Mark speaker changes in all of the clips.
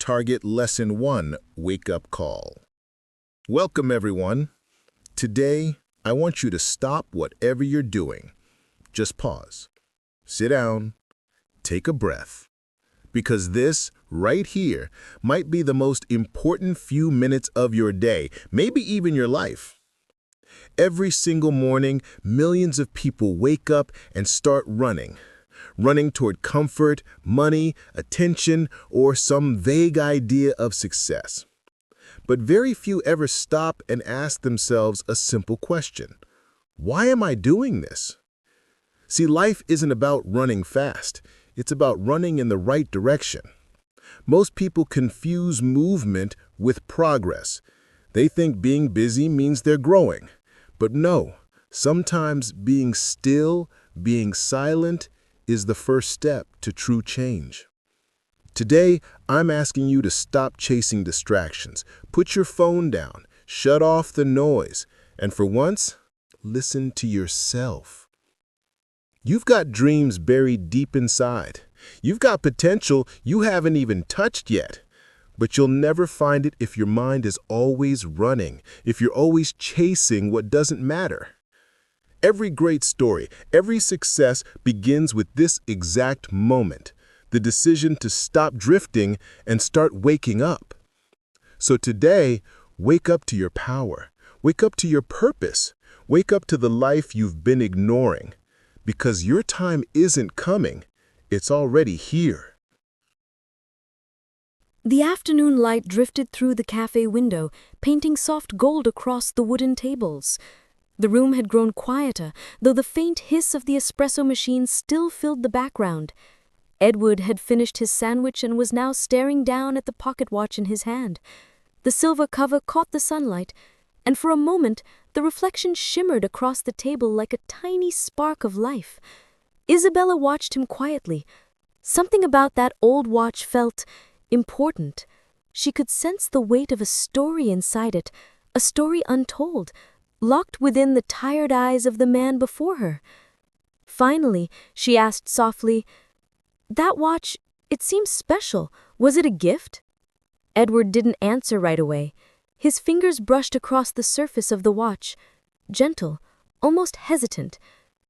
Speaker 1: Target Lesson 1, Wake Up Call. Welcome, everyone. Today, I want you to stop whatever you're doing. Just pause. Sit down. Take a breath. Because this, right here, might be the most important few minutes of your day, maybe even your life. Every single morning, millions of people wake up and start running toward comfort, money, attention, or some vague idea of success. But very few ever stop and ask themselves a simple question. Why am I doing this? See, life isn't about running fast. It's about running in the right direction. Most people confuse movement with progress. They think being busy means they're growing. But no, sometimes being still, being silent, is the first step to true change. Today, I'm asking you to stop chasing distractions. Put your phone down, shut off the noise, and for once, listen to yourself. You've got dreams buried deep inside. You've got potential you haven't even touched yet. But you'll never find it if your mind is always running, if you're always chasing what doesn't matter. Every great story, every success begins with this exact moment, the decision to stop drifting and start waking up. So today, wake up to your power. Wake up to your purpose. Wake up to the life you've been ignoring. Because your time isn't coming, it's already here.
Speaker 2: The afternoon light drifted through the cafe window, painting soft gold across the wooden tables. The room had grown quieter, though the faint hiss of the espresso machine still filled the background. Edward had finished his sandwich and was now staring down at the pocket watch in his hand. The silver cover caught the sunlight, and for a moment the reflection shimmered across the table like a tiny spark of life. Isabella watched him quietly. Something about that old watch felt important. She could sense the weight of a story inside it, a story untold, locked within the tired eyes of the man before her. Finally, she asked softly, "That watch, it seems special. Was it a gift?" Edward didn't answer right away. His fingers brushed across the surface of the watch, gentle, almost hesitant.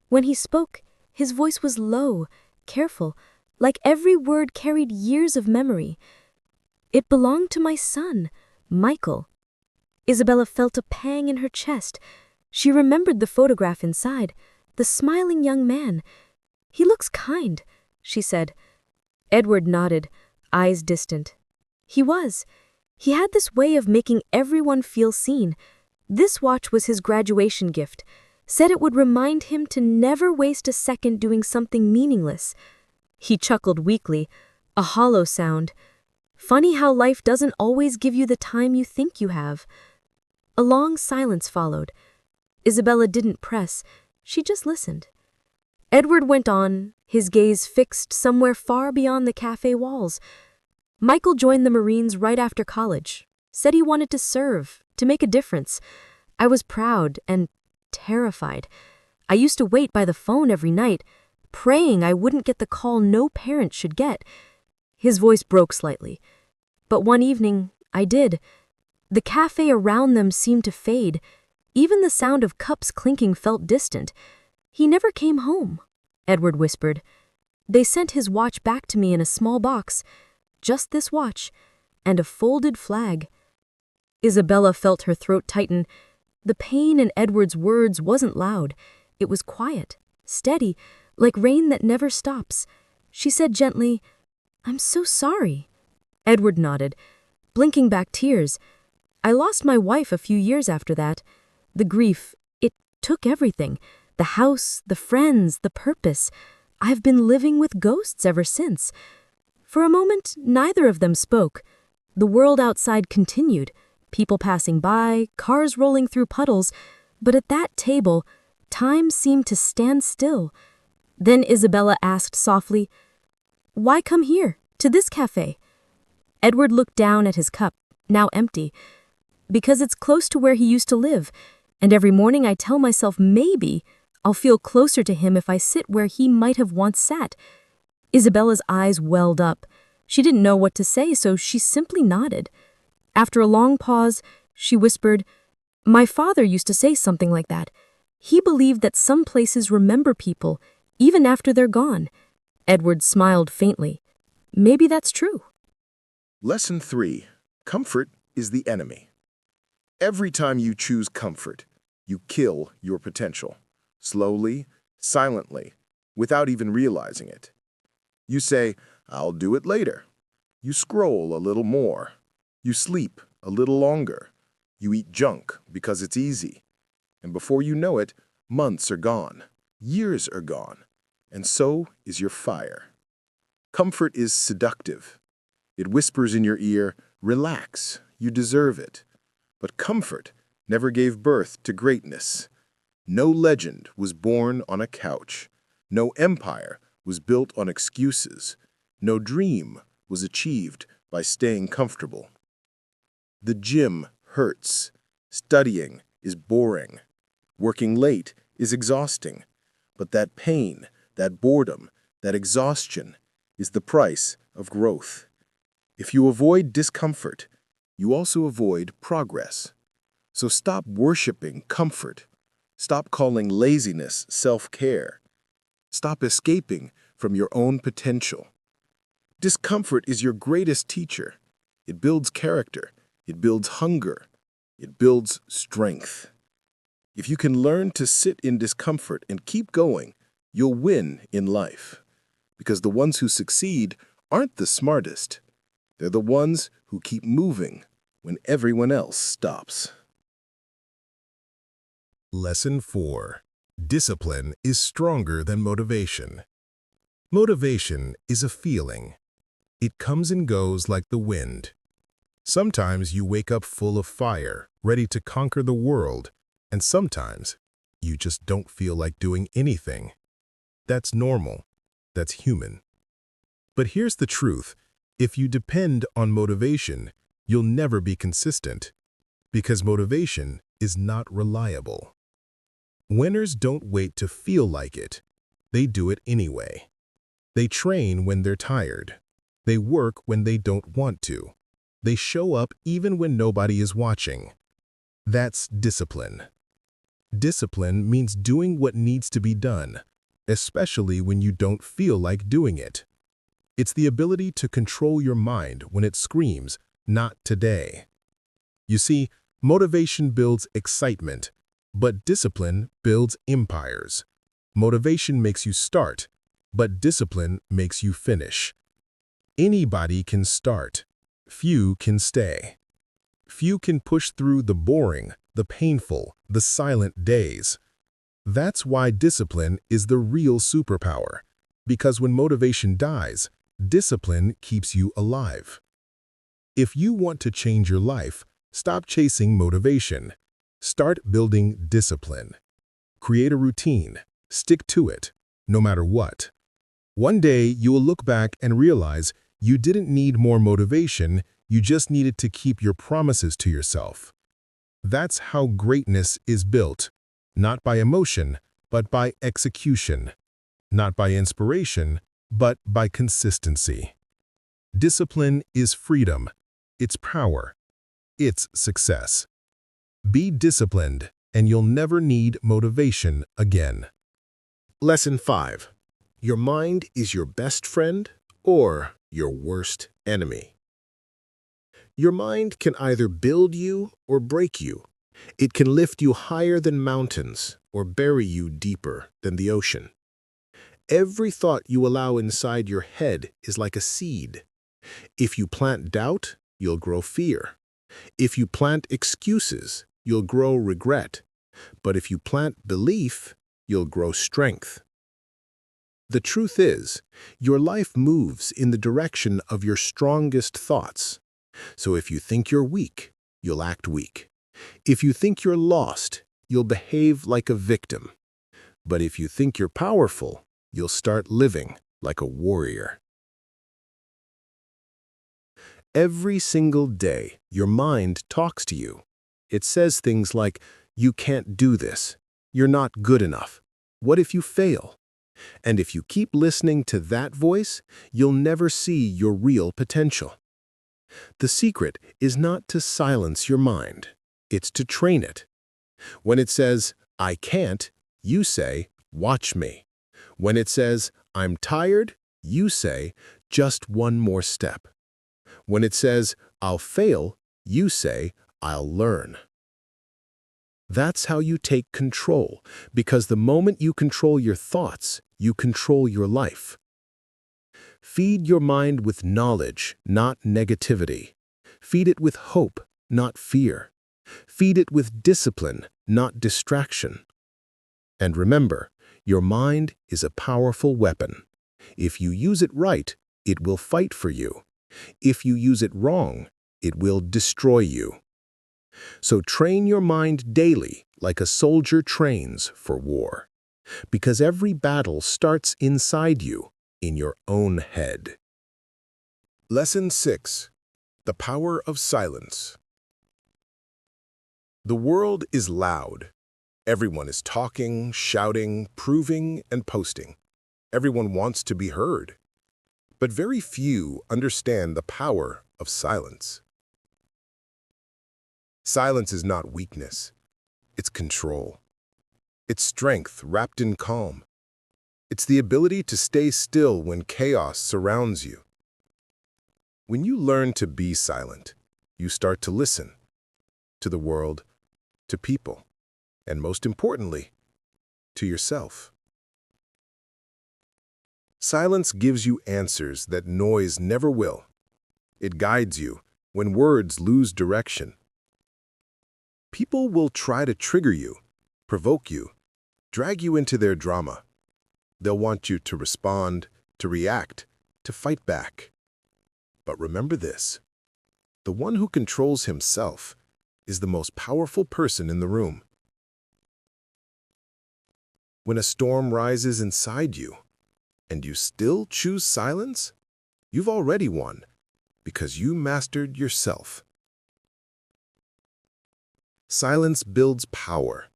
Speaker 2: When he spoke, his voice was low, careful, like every word carried years of memory. "It belonged to my son, Michael." Isabella felt a pang in her chest. She remembered the photograph inside, the smiling young man. "He looks kind," she said. Edward nodded, eyes distant. He was. He had this way of making everyone feel seen. This watch was his graduation gift. Said it would remind him to never waste a second doing something meaningless. He chuckled weakly, a hollow sound. Funny how life doesn't always give you the time you think you have. A long silence followed. Isabella didn't press. She just listened. Edward went on, his gaze fixed somewhere far beyond the cafe walls. "Michael joined the Marines right after college. Said he wanted to serve, to make a difference. I was proud and terrified. I used to wait by the phone every night, praying I wouldn't get the call no parent should get." His voice broke slightly. "But one evening, I did. The cafe around them seemed to fade. Even the sound of cups clinking felt distant. He never came home," Edward whispered. "They sent his watch back to me in a small box. Just this watch, and a folded flag." Isabella felt her throat tighten. The pain in Edward's words wasn't loud. It was quiet, steady, like rain that never stops. She said gently, "I'm so sorry." Edward nodded, blinking back tears. "I lost my wife a few years after that. The grief, it took everything. The house, the friends, the purpose. I've been living with ghosts ever since." For a moment, neither of them spoke. The world outside continued, people passing by, cars rolling through puddles, but at that table, time seemed to stand still. Then Isabella asked softly, "Why come here, to this cafe?" Edward looked down at his cup, now empty. "Because it's close to where he used to live, and every morning I tell myself maybe I'll feel closer to him if I sit where he might have once sat." Isabella's eyes welled up. She didn't know what to say, so she simply nodded. After a long pause, she whispered, "My father used to say something like that. He believed that some places remember people, even after they're gone." Edward smiled faintly. Maybe that's true.
Speaker 1: Lesson 3. Comfort is the enemy. Every time you choose comfort, you kill your potential. Slowly, silently, without even realizing it. You say, "I'll do it later." You scroll a little more. You sleep a little longer. You eat junk because it's easy. And before you know it, months are gone. Years are gone. And so is your fire. Comfort is seductive. It whispers in your ear, "Relax, you deserve it." But comfort never gave birth to greatness. No legend was born on a couch. No empire was built on excuses. No dream was achieved by staying comfortable. The gym hurts. Studying is boring. Working late is exhausting. But that pain, that boredom, that exhaustion is the price of growth. If you avoid discomfort, you also avoid progress. So stop worshiping comfort. Stop calling laziness self-care. Stop escaping from your own potential. Discomfort is your greatest teacher. It builds character. It builds hunger. It builds strength. If you can learn to sit in discomfort and keep going, you'll win in life. Because the ones who succeed aren't the smartest. They're the ones who keep moving when everyone else stops. Lesson 4. Discipline is stronger than motivation. Motivation is a feeling. It comes and goes like the wind. Sometimes you wake up full of fire, ready to conquer the world, and sometimes you just don't feel like doing anything. That's normal. That's human. But here's the truth. If you depend on motivation, you'll never be consistent, because motivation is not reliable. Winners don't wait to feel like it. They do it anyway. They train when they're tired. They work when they don't want to. They show up even when nobody is watching. That's discipline. Discipline means doing what needs to be done, especially when you don't feel like doing it. It's the ability to control your mind when it screams, "Not today." You see, motivation builds excitement, but discipline builds empires. Motivation makes you start, but discipline makes you finish. Anybody can start. Few can stay. Few can push through the boring, the painful, the silent days. That's why discipline is the real superpower, because when motivation dies, discipline keeps you alive. If you want to change your life, stop chasing motivation. Start building discipline. Create a routine. Stick to it, no matter what. One day, you will look back and realize you didn't need more motivation, you just needed to keep your promises to yourself. That's how greatness is built, not by emotion, but by execution. Not by inspiration, but by consistency. Discipline is freedom. It's power. It's success. Be disciplined, and you'll never need motivation again. Lesson 5. Your mind is your best friend or your worst enemy. Your mind can either build you or break you. It can lift you higher than mountains or bury you deeper than the ocean. Every thought you allow inside your head is like a seed. If you plant doubt, you'll grow fear. If you plant excuses, you'll grow regret. But if you plant belief, you'll grow strength. The truth is, your life moves in the direction of your strongest thoughts. So if you think you're weak, you'll act weak. If you think you're lost, you'll behave like a victim. But if you think you're powerful, you'll start living like a warrior. Every single day, your mind talks to you. It says things like, "You can't do this. You're not good enough. What if you fail?" And if you keep listening to that voice, you'll never see your real potential. The secret is not to silence your mind. It's to train it. When it says, "I can't," you say, "Watch me." When it says, "I'm tired," you say, "Just one more step." When it says, "I'll fail," you say, "I'll learn." That's how you take control, because the moment you control your thoughts, you control your life. Feed your mind with knowledge, not negativity. Feed it with hope, not fear. Feed it with discipline, not distraction. And remember, your mind is a powerful weapon. If you use it right, it will fight for you. If you use it wrong, it will destroy you. So train your mind daily like a soldier trains for war. Because every battle starts inside you, in your own head. Lesson 6. The Power of Silence. The world is loud. Everyone is talking, shouting, proving, and posting. Everyone wants to be heard. But very few understand the power of silence. Silence is not weakness. It's control. It's strength wrapped in calm. It's the ability to stay still when chaos surrounds you. When you learn to be silent, you start to listen to the world, to people, and most importantly, to yourself. Silence gives you answers that noise never will. It guides you when words lose direction. People will try to trigger you, provoke you, drag you into their drama. They'll want you to respond, to react, to fight back. But remember this: the one who controls himself is the most powerful person in the room. When a storm rises inside you, and you still choose silence, you've already won, because you mastered yourself. Silence builds power.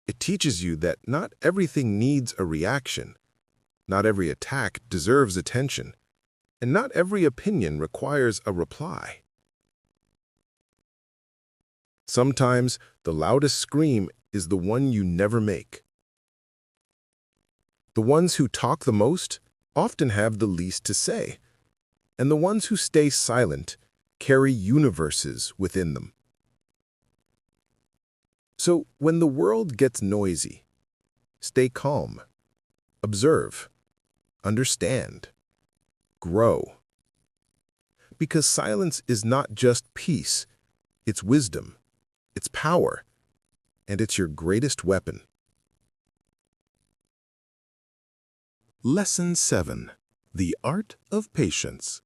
Speaker 1: It teaches you that not everything needs a reaction, not every attack deserves attention, and not every opinion requires a reply. Sometimes the loudest scream is the one you never make. The ones who talk the most often have the least to say, and the ones who stay silent carry universes within them. So when the world gets noisy, stay calm, observe, understand, grow. Because silence is not just peace, it's wisdom, it's power, and it's your greatest weapon. Lesson 7. The Art of Patience.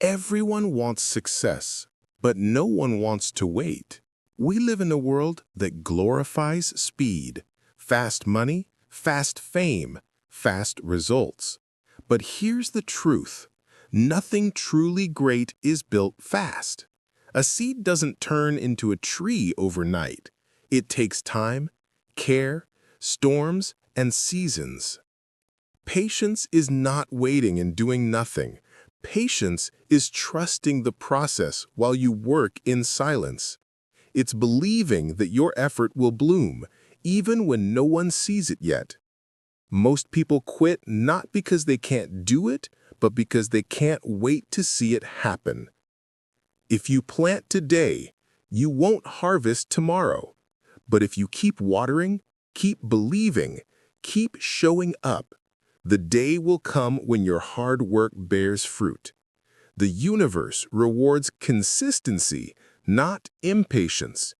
Speaker 1: Everyone wants success, but no one wants to wait. We live in a world that glorifies speed, fast money, fast fame, fast results. But here's the truth: nothing truly great is built fast. A seed doesn't turn into a tree overnight. It takes time, care, storms, and seasons. Patience is not waiting and doing nothing. Patience is trusting the process while you work in silence. It's believing that your effort will bloom, even when no one sees it yet. Most people quit not because they can't do it, but because they can't wait to see it happen. If you plant today, you won't harvest tomorrow. But if you keep watering, keep believing, keep showing up, the day will come when your hard work bears fruit. The universe rewards consistency, not impatience.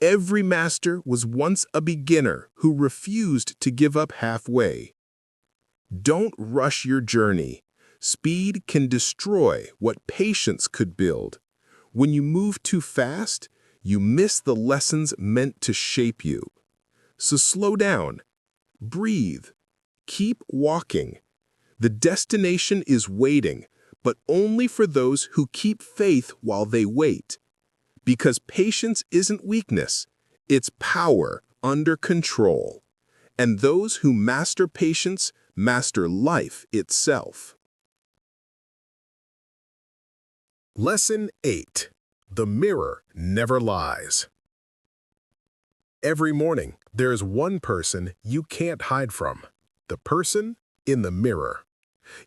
Speaker 1: Every master was once a beginner who refused to give up halfway. Don't rush your journey. Speed can destroy what patience could build. When you move too fast, you miss the lessons meant to shape you. So slow down, breathe, keep walking. The destination is waiting, but only for those who keep faith while they wait. Because patience isn't weakness, it's power under control. And those who master patience master life itself. Lesson 8. The mirror never lies. Every morning, there is one person you can't hide from. The person in the mirror.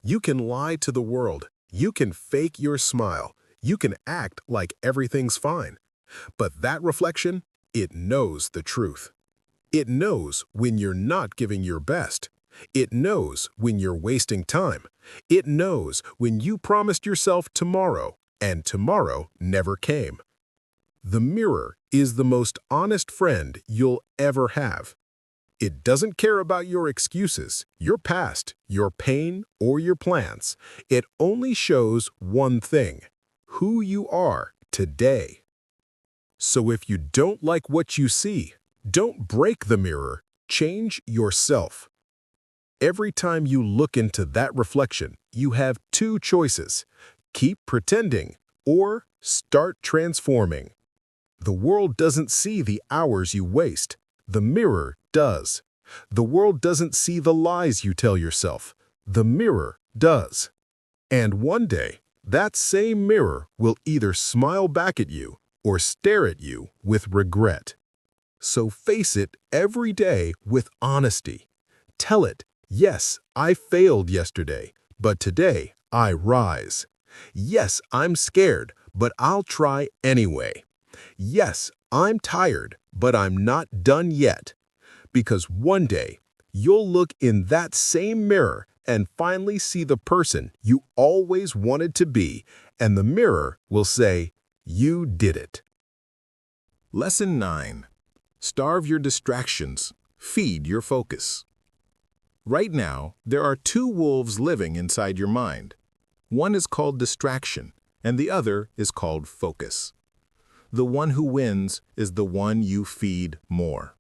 Speaker 1: You can lie to the world. You can fake your smile. You can act like everything's fine. But that reflection, it knows the truth. It knows when you're not giving your best. It knows when you're wasting time. It knows when you promised yourself tomorrow, and tomorrow never came. The mirror is the most honest friend you'll ever have. It doesn't care about your excuses, your past, your pain, or your plans. It only shows one thing: who you are today. So if you don't like what you see, don't break the mirror, change yourself. Every time you look into that reflection, you have two choices: keep pretending or start transforming. The world doesn't see the hours you waste. The mirror does. The world doesn't see the lies you tell yourself. The mirror does. And one day, that same mirror will either smile back at you or stare at you with regret. So face it every day with honesty. Tell it, yes, I failed yesterday, but today I rise. Yes, I'm scared, but I'll try anyway. Yes, I'm tired, but I'm not done yet. Because one day, you'll look in that same mirror and finally see the person you always wanted to be, and the mirror will say, "You did it." Lesson 9. Starve your distractions. Feed your focus. Right now, there are two wolves living inside your mind. One is called distraction, and the other is called focus. The one who wins is the one you feed more.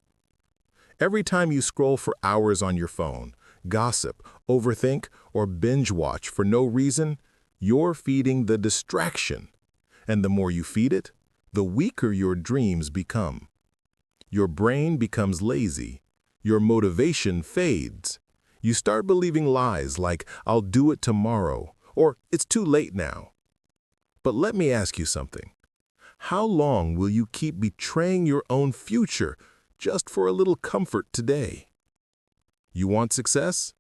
Speaker 1: Every time you scroll for hours on your phone, gossip, overthink, or binge watch for no reason, you're feeding the distraction. And the more you feed it, the weaker your dreams become. Your brain becomes lazy. Your motivation fades. You start believing lies like, "I'll do it tomorrow," or "It's too late now." But let me ask you something. How long will you keep betraying your own future just for a little comfort today? You want success?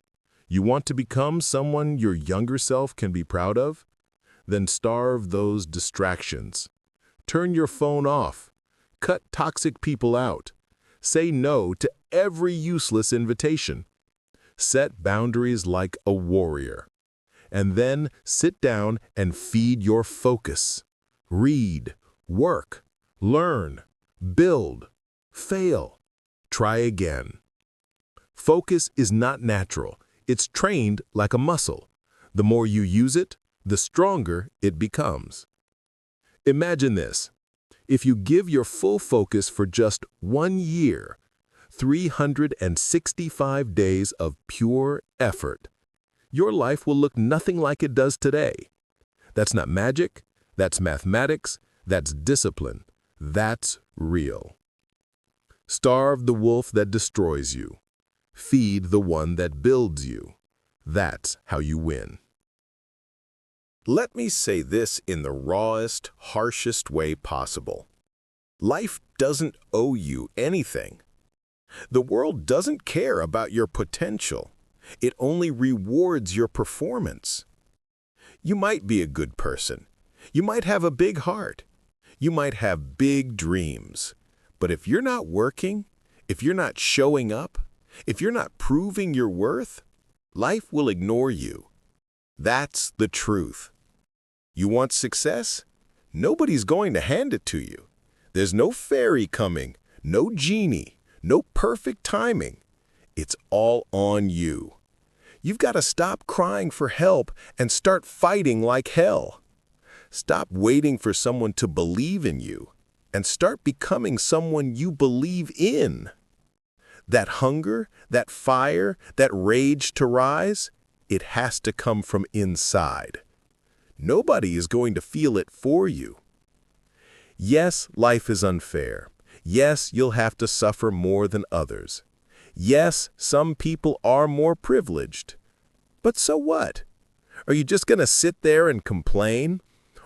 Speaker 1: You want to become someone your younger self can be proud of? Then starve those distractions. Turn your phone off. Cut toxic people out. Say no to every useless invitation. Set boundaries like a warrior. And then sit down and feed your focus. Read. Work, learn, build, fail, try again. Focus is not natural. It's trained like a muscle. The more you use it, the stronger it becomes. Imagine this. If you give your full focus for just 1 year, 365 days of pure effort, your life will look nothing like it does today. That's not magic. That's mathematics. That's discipline. That's real. Starve the wolf that destroys you. Feed the one that builds you. That's how you win. Let me say this in the rawest, harshest way possible. Life doesn't owe you anything. The world doesn't care about your potential. It only rewards your performance. You might be a good person. You might have a big heart. You might have big dreams. But if you're not working, if you're not showing up, if you're not proving your worth, life will ignore you. That's the truth. You want success? Nobody's going to hand it to you. There's no fairy coming, no genie, no perfect timing. It's all on you. You've got to stop crying for help and start fighting like hell. Stop waiting for someone to believe in you and start becoming someone you believe in. That hunger, that fire, that rage to rise, it has to come from inside. Nobody is going to feel it for you. Yes, life is unfair. Yes, you'll have to suffer more than others. Yes, some people are more privileged. But so what? Are you just going to sit there and complain?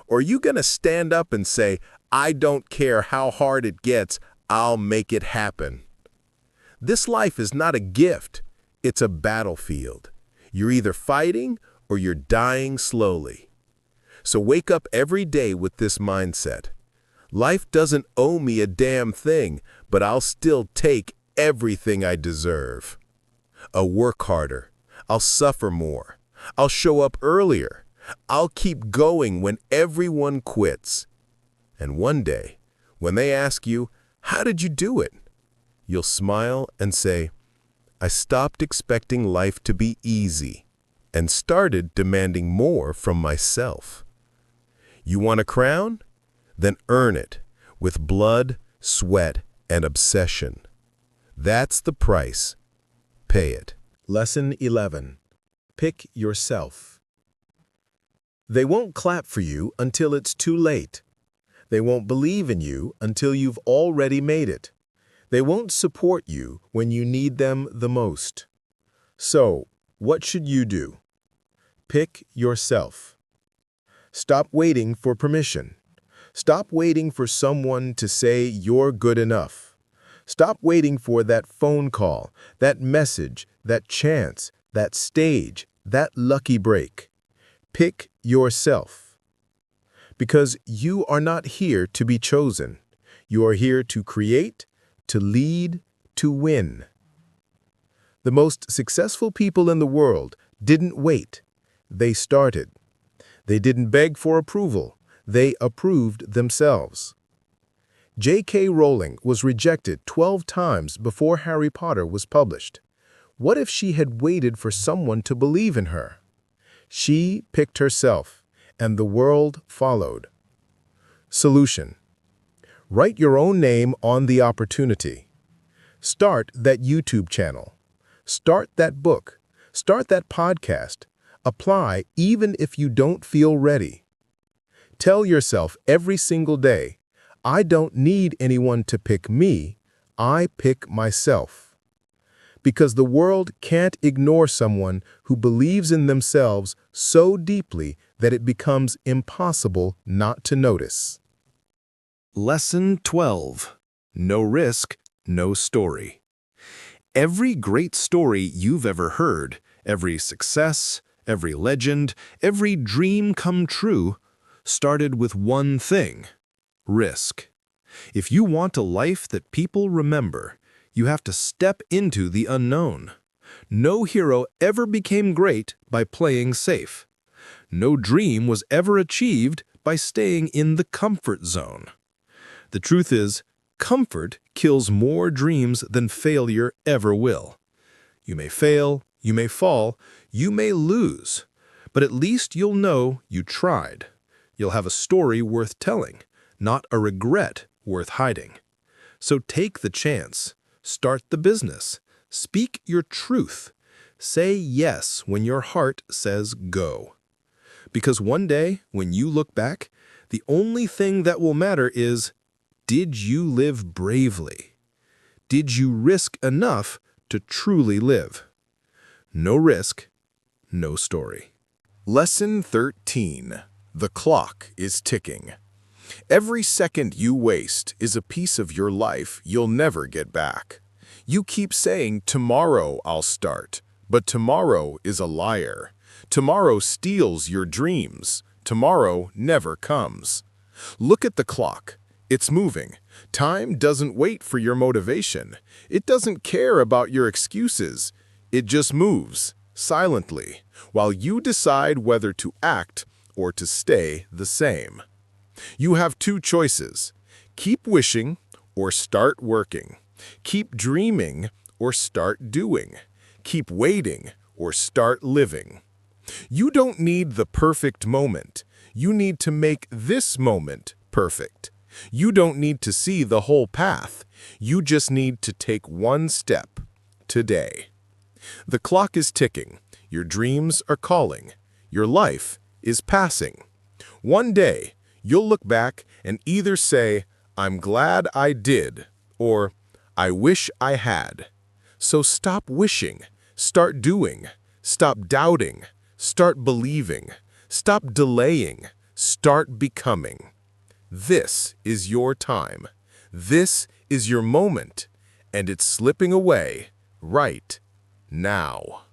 Speaker 1: Or are you going to stand up and say, I don't care how hard it gets, I'll make it happen? This life is not a gift, it's a battlefield. You're either fighting or you're dying slowly. So wake up every day with this mindset. Life doesn't owe me a damn thing, but I'll still take everything I deserve. I'll work harder. I'll suffer more. I'll show up earlier. I'll keep going when everyone quits. And one day, when they ask you, how did you do it? You'll smile and say, I stopped expecting life to be easy and started demanding more from myself. You want a crown? Then earn it with blood, sweat, and obsession. That's the price. Pay it. Lesson 11. Pick yourself. They won't clap for you until it's too late. They won't believe in you until you've already made it. They won't support you when you need them the most. So, what should you do? Pick yourself. Stop waiting for permission. Stop waiting for someone to say you're good enough. Stop waiting for that phone call, that message, that chance, that stage, that lucky break. Pick yourself. Because you are not here to be chosen. You are here to create, to lead, to win. The most successful people in the world didn't wait. They started. They didn't beg for approval. They approved themselves. J.K. Rowling was rejected 12 times before Harry Potter was published. What if she had waited for someone to believe in her? She picked herself, and the world followed. Solution: write your own name on the opportunity. Start that YouTube channel. Start that book. Start that podcast. Apply even if you don't feel ready. Tell yourself every single day, I don't need anyone to pick me, I pick myself. Because the world can't ignore someone who believes in themselves so deeply that it becomes impossible not to notice.
Speaker 3: Lesson 12. No risk, no story. Every great story you've ever heard, every success, every legend, every dream come true, started with one thing: risk. If you want a life that people remember, you have to step into the unknown. No hero ever became great by playing safe. No dream was ever achieved by staying in the comfort zone. The truth is, comfort kills more dreams than failure ever will. You may fail, you may fall, you may lose, but at least you'll know you tried. You'll have a story worth telling, not a regret worth hiding. So take the chance. Start the business. Speak your truth. Say yes when your heart says go. Because one day, when you look back, the only thing that will matter is, did you live bravely? Did you risk enough to truly live? No risk, no story.
Speaker 1: Lesson 13. The clock is ticking. Every second you waste is a piece of your life you'll never get back. You keep saying, tomorrow I'll start, but tomorrow is a liar. Tomorrow steals your dreams. Tomorrow never comes. Look at the clock. It's moving. Time doesn't wait for your motivation. It doesn't care about your excuses. It just moves, silently, while you decide whether to act or to stay the same. You have two choices: keep wishing or start working. Keep dreaming or start doing. Keep waiting or start living. You don't need the perfect moment. You need to make this moment perfect. You don't need to see the whole path. You just need to take one step today. The clock is ticking. Your dreams are calling. Your life is passing. One day, you'll look back and either say, I'm glad I did, or I wish I had.
Speaker 3: So stop wishing, start doing, stop doubting, start believing, stop delaying, start becoming. This is your time. This is your moment, and it's slipping away right now.